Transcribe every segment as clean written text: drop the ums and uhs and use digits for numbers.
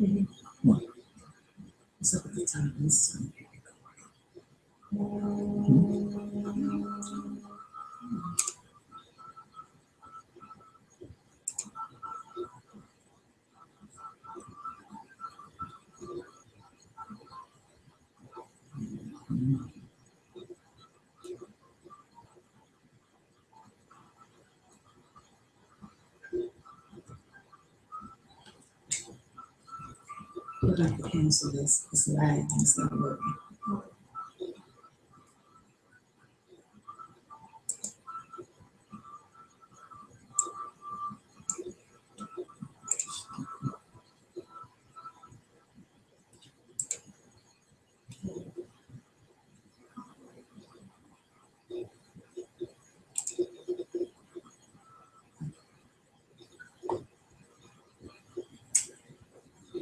What? What's up at the time? We're going to cancel this. It's live. It's not working.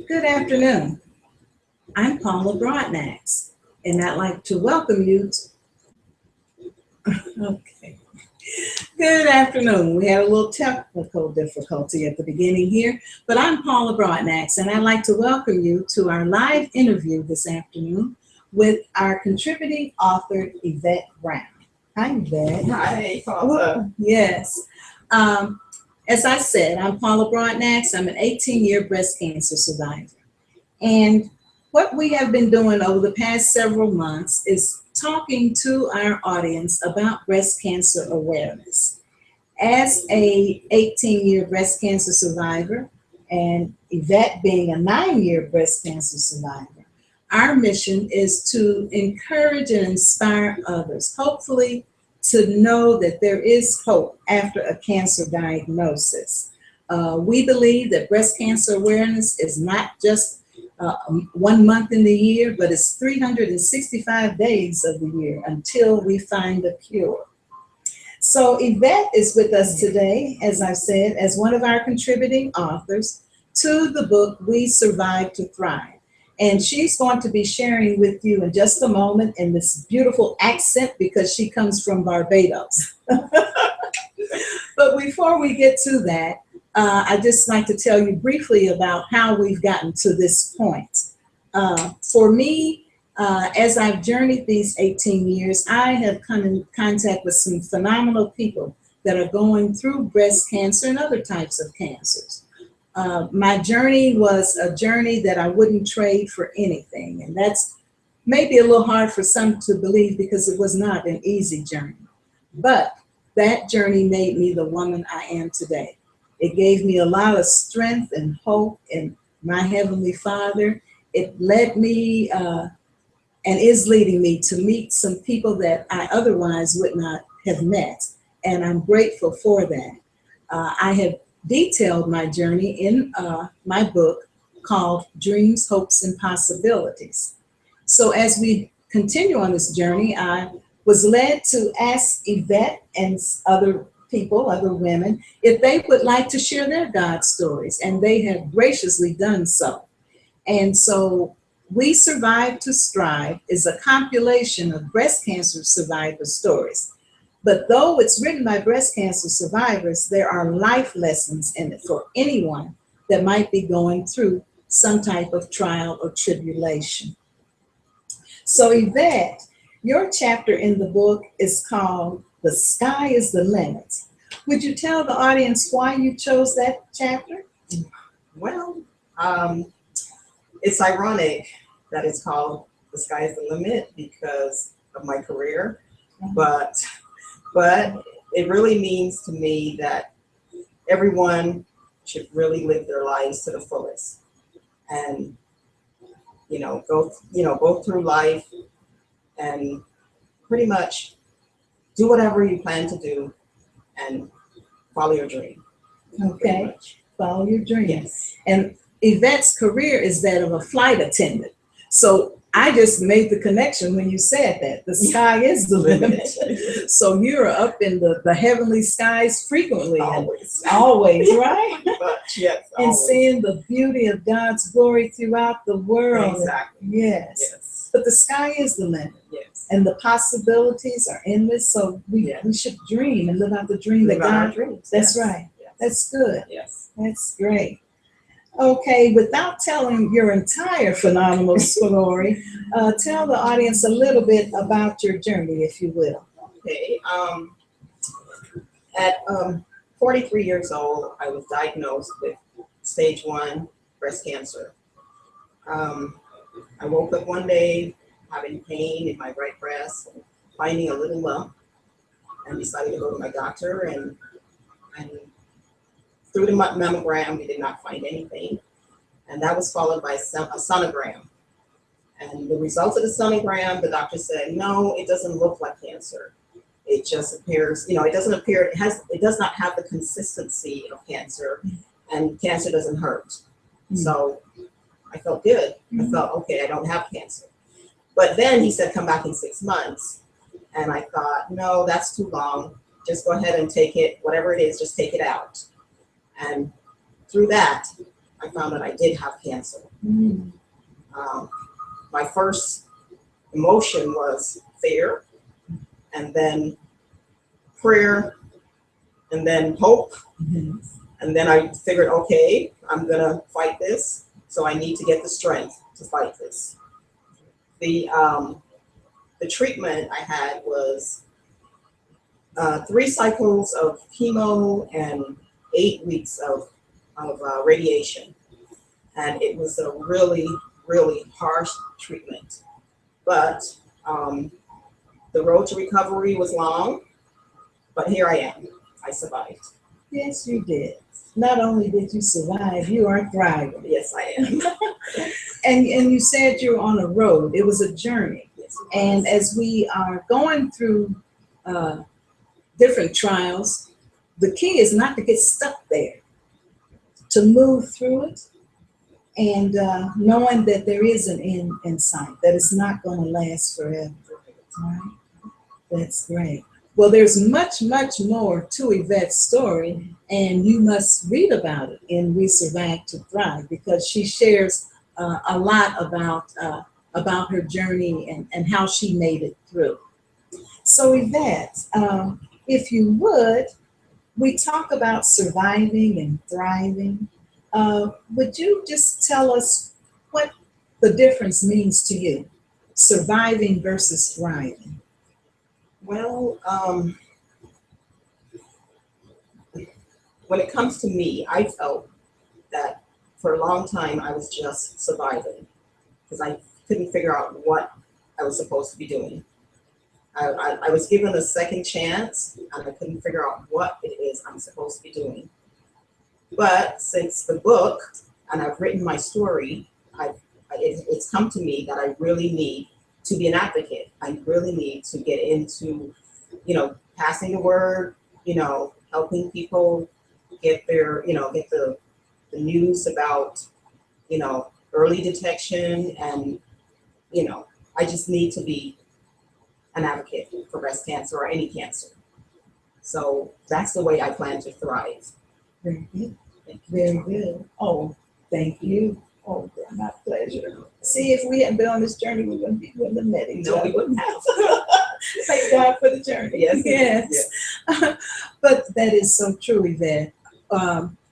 Good afternoon. I'm Paula Broadnax, and I'd like to welcome you to... Okay. Good afternoon. We had a little technical difficulty at the beginning here, but I'm Paula Broadnax, and I'd like to welcome you to our live interview this afternoon with our contributing author, Yvette Brown. Hi, Yvette. Hi, Paula. Yes. As I said, I'm Paula Broadnax. I'm an 18-year breast cancer survivor. And what we have been doing over the past several months is talking to our audience about breast cancer awareness. As a 18-year breast cancer survivor, and Yvette being a 9-year breast cancer survivor, our mission is to encourage and inspire others, hopefully to know that there is hope after a cancer diagnosis. We believe that breast cancer awareness is not just 1 month in the year, but it's 365 days of the year until we find a cure. So Yvette is with us today, as I've said, as one of our contributing authors to the book, We Survive to Thrive. And she's going to be sharing with you in just a moment in this beautiful accent because she comes from Barbados. But before we get to that, I'd just like to tell you briefly about how we've gotten to this point. For me, as I've journeyed these 18 years, I have come in contact with some phenomenal people that are going through breast cancer and other types of cancers. My journey was a journey that I wouldn't trade for anything. And that's maybe a little hard for some to believe because it was not an easy journey. But that journey made me the woman I am today. It gave me a lot of strength and hope in my Heavenly Father. It led me and is leading me to meet some people that I otherwise would not have met. And I'm grateful for that. I have detailed my journey in my book called Dreams, Hopes, and Possibilities. So as we continue on this journey, I was led to ask Yvette and other people, other women, if they would like to share their God stories, and they have graciously done so. And so We Survive to Thrive is a compilation of breast cancer survivor stories. But though it's written by breast cancer survivors, there are life lessons in it for anyone that might be going through some type of trial or tribulation. So Yvette, your chapter in the book is called The Sky is the Limit. Would you tell the audience why you chose that chapter? Well, it's ironic that it's called The Sky is the Limit because of my career, but it really means to me that everyone should really live their lives to the fullest and, go through life and pretty much do whatever you plan to do and follow your dream. Okay, follow your dream. Yes. And Yvette's career is that of a flight attendant. So I just made the connection when you said that. The sky is the limit. So you're up in the heavenly skies frequently. Always. Always, right? But yes, and always. seeing the beauty of God's glory throughout the world. Exactly. Yes. Yes. But the sky is the limit. Yes. And the possibilities are endless. So we should dream and live out the dream that God. Dreams. That's yes. right. Yes. That's good. Yes. That's great. Okay, without telling your entire phenomenal story, tell the audience a little bit about your journey, if you will. Okay. At 43 years old, I was diagnosed with stage 1 breast cancer. Um, I woke up one day having pain in my right breast, finding a little lump, and decided to go to my doctor. And through the mammogram, we did not find anything. And that was followed by a sonogram. And the results of the sonogram, the doctor said, no, it doesn't look like cancer. It just appears, it doesn't appear, it does not have the consistency of cancer, and cancer doesn't hurt. So I felt good. I felt, okay, I don't have cancer. But then he said, come back in 6 months. And I thought, no, that's too long. Just go ahead and take it, whatever it is, just take it out. And through that, I found that I did have cancer. My first emotion was fear, and then prayer, and then hope. And then I figured, okay, I'm gonna fight this, so I need to get the strength to fight this. The treatment I had was 3 cycles of chemo and 8 weeks of radiation. And it was a really, really harsh treatment. But the road to recovery was long, but here I am. I survived. Yes, you did. Not only did you survive, you are thriving. Yes, I am. And you said you're on a road. It was a journey. Yes, and as we are going through different trials, the key is not to get stuck there, to move through it, and knowing that there is an end in sight, that it's not going to last forever. All right? That's great. Well, there's much, much more to Yvette's story, and you must read about it in We Survive to Thrive, because she shares a lot about her journey and how she made it through. So Yvette, if you would, we talk about surviving and thriving. Would you just tell us what the difference means to you, surviving versus thriving? Well, when it comes to me, I felt that for a long time I was just surviving because I couldn't figure out what I was supposed to be doing. I was given a second chance and I couldn't figure out what it is I'm supposed to be doing. But since the book, and I've written my story, it's come to me that I really need to be an advocate. I really need to get into, passing the word, helping people get their, get the news about, early detection, and, I just need to be an advocate for breast cancer or any cancer. So that's the way I plan to thrive. Very good. Very good. Oh, thank you. Oh, my pleasure. See, if we hadn't been on this journey, we wouldn't have met each other. No, we wouldn't have. Thank God for the journey. Yes. Yes. But that is so true, Yvette.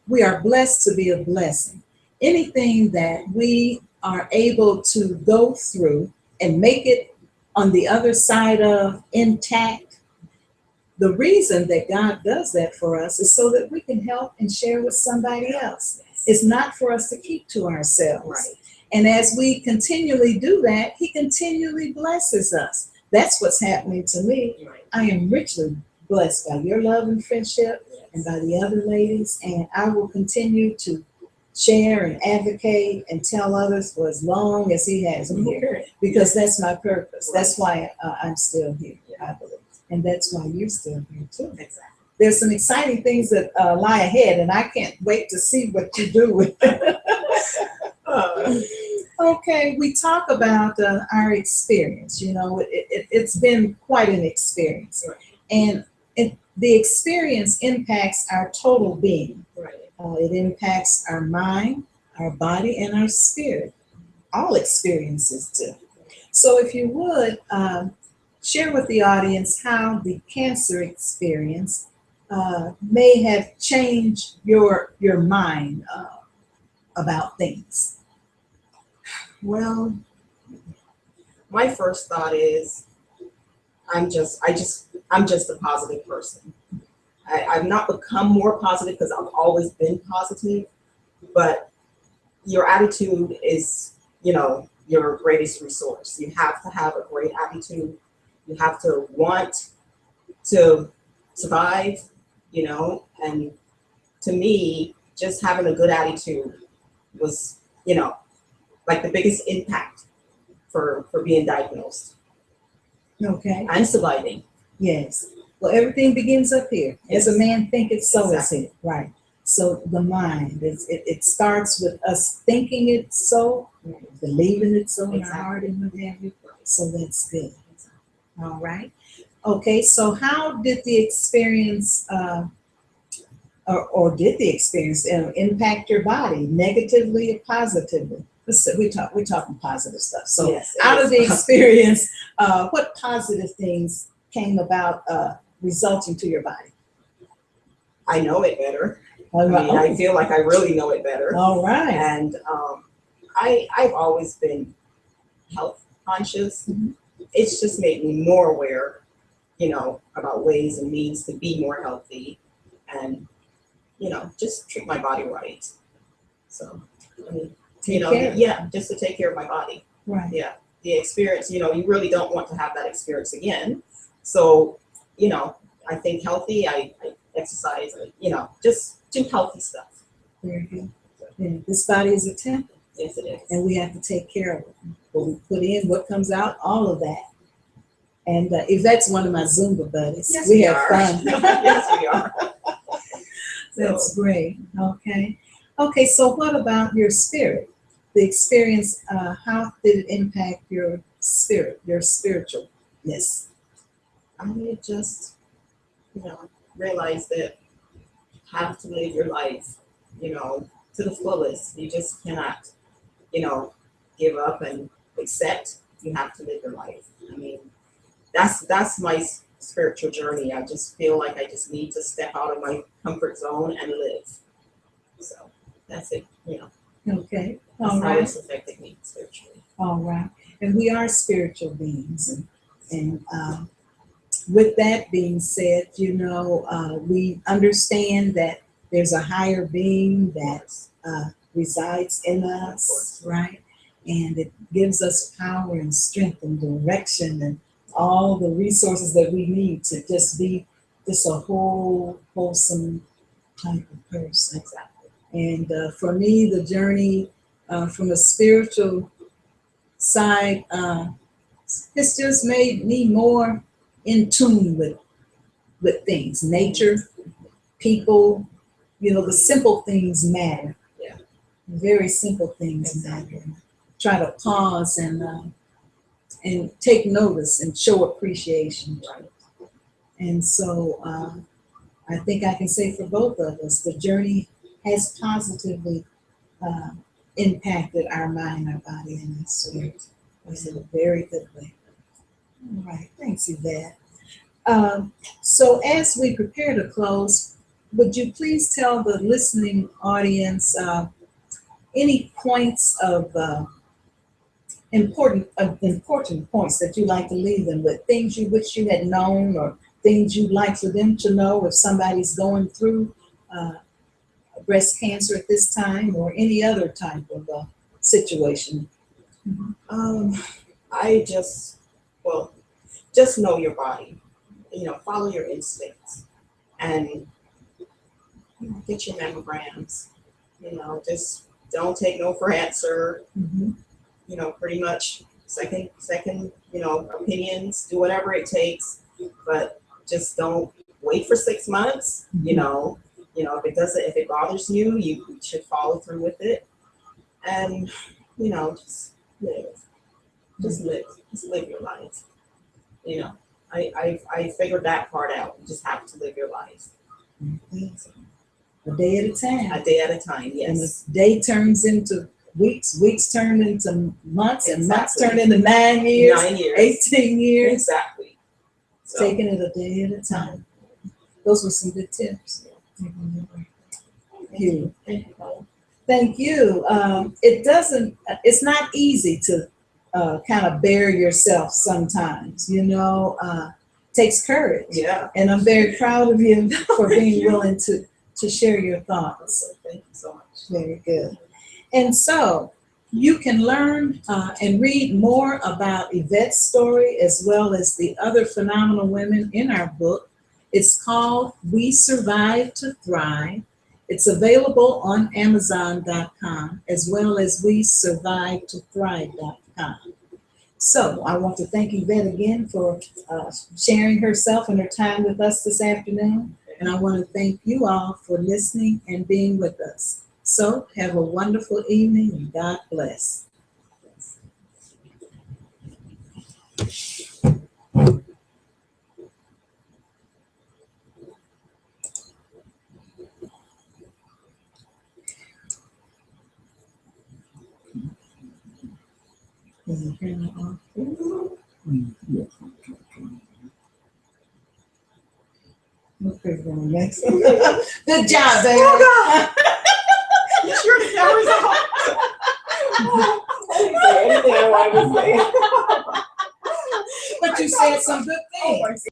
We are blessed to be a blessing. Anything that we are able to go through and make it on the other side of intact, the reason that God does that for us is so that we can help and share with somebody else. It's not for us to keep to ourselves. Right. And as we continually do that, He continually blesses us. That's what's happening to me. Right. I am richly blessed by your love and friendship, and by the other ladies, and I will continue to share and advocate and tell others for as long as He has me here, because that's my purpose. That's why I'm still here, I believe. And that's why you're still here too. Exactly. There's some exciting things that lie ahead, and I can't wait to see what you do with it. Okay, we talk about our experience. It's been quite an experience. Right. And the experience impacts our total being. Right. It impacts our mind, our body, and our spirit. All experiences do. So if you would, share with the audience how the cancer experience may have changed your mind about things? Well, my first thought is I'm just a positive person. I've not become more positive because I've always been positive, but your attitude is, your greatest resource. You have to have a great attitude. You have to want to survive, and to me, just having a good attitude was, like the biggest impact for being diagnosed Okay. and surviving. Yes. Well, everything begins up here. Yes. As a man thinketh, so Exactly. is it. Right. So the mind, it starts with us thinking it so, believing it so in our heart and what have you. So that's good. All right. Okay. So how did the experience, or did the experience impact your body negatively or positively? We're talking positive stuff. So Yes, it out is. of the experience, what positive things came about resulting to your body? I know it better. All I mean, I feel like I really know it better. All right. And I've always been health conscious. Mhm. It's just made me more aware, about ways and means to be more healthy and, just treat my body right. So, I mean, Take care. just to take care of my body. Right. Yeah. The experience, you really don't want to have that experience again. So, I think healthy, I exercise, just do healthy stuff. Very good. Yeah. This body is a temple, Yes, it is. and we have to take care of it. What we put in, what comes out, all of that. And Yvette's one of my Zumba buddies. Yes, we we have are. fun. Yes, we are. That's great. Okay. Okay, so what about your spirit? The experience, how did it impact your spirit, your spiritualness? I just, realize that you have to live your life, to the fullest. You just cannot, give up and accept. You have to live your life. I mean, that's my spiritual journey. I just feel like I just need to step out of my comfort zone and live. So that's it. Okay. That's All how right. it's affected me spiritually. All right. And we are spiritual beings. And with that being said, we understand that there's a higher being that resides in us, right? And it gives us power and strength and direction and all the resources that we need to just be just a wholesome type of person. Exactly. And for me, the journey from a spiritual side, it's just made me more in tune with things, nature, people, the simple things matter. Yeah. Very simple things Exactly. matter. Try to pause and take notice and show appreciation. Right. And so I think I can say for both of us, the journey has positively impacted our mind, our body, and our spirit. In a very good way. All right, thanks, Yvette. So as we prepare to close, would you please tell the listening audience any points of important points that you like to leave them with, things you wish you had known or things you'd like for them to know if somebody's going through breast cancer at this time or any other type of situation? I just know your body, follow your instincts and get your mammograms, just don't take no for answer, Mhm. Pretty much second, opinions, do whatever it takes, but just don't wait for 6 months, if it bothers you, you should follow through with it and, just live. Just live your life. I figured that part out. You just have to live your life. A day at a time. A day at a time, And yes. a day turns into weeks, weeks turn into months, and months Exactly. turn into 9 years, 9 years. 18 years. Exactly. So, Taking it a day at a time. Those were some good tips. Thank you. thank you, Paula. Thank you. It's not easy to kind of bear yourself sometimes, takes courage. Yeah. And I'm very proud of you for being you. willing to share your thoughts. Thank you so much. Very good. And so you can learn and read more about Yvette's story as well as the other phenomenal women in our book. It's called We Survive to Thrive. It's available on Amazon.com as well as WeSurviveToThrive.com. So I want to thank Yvette again for sharing herself and her time with us this afternoon. And I want to thank you all for listening and being with us. So have a wonderful evening and God bless. Okay, going next. Good job, baby. Oh, God. You sure the camera's off? I didn't say anything I wanted to say. But you said some good things.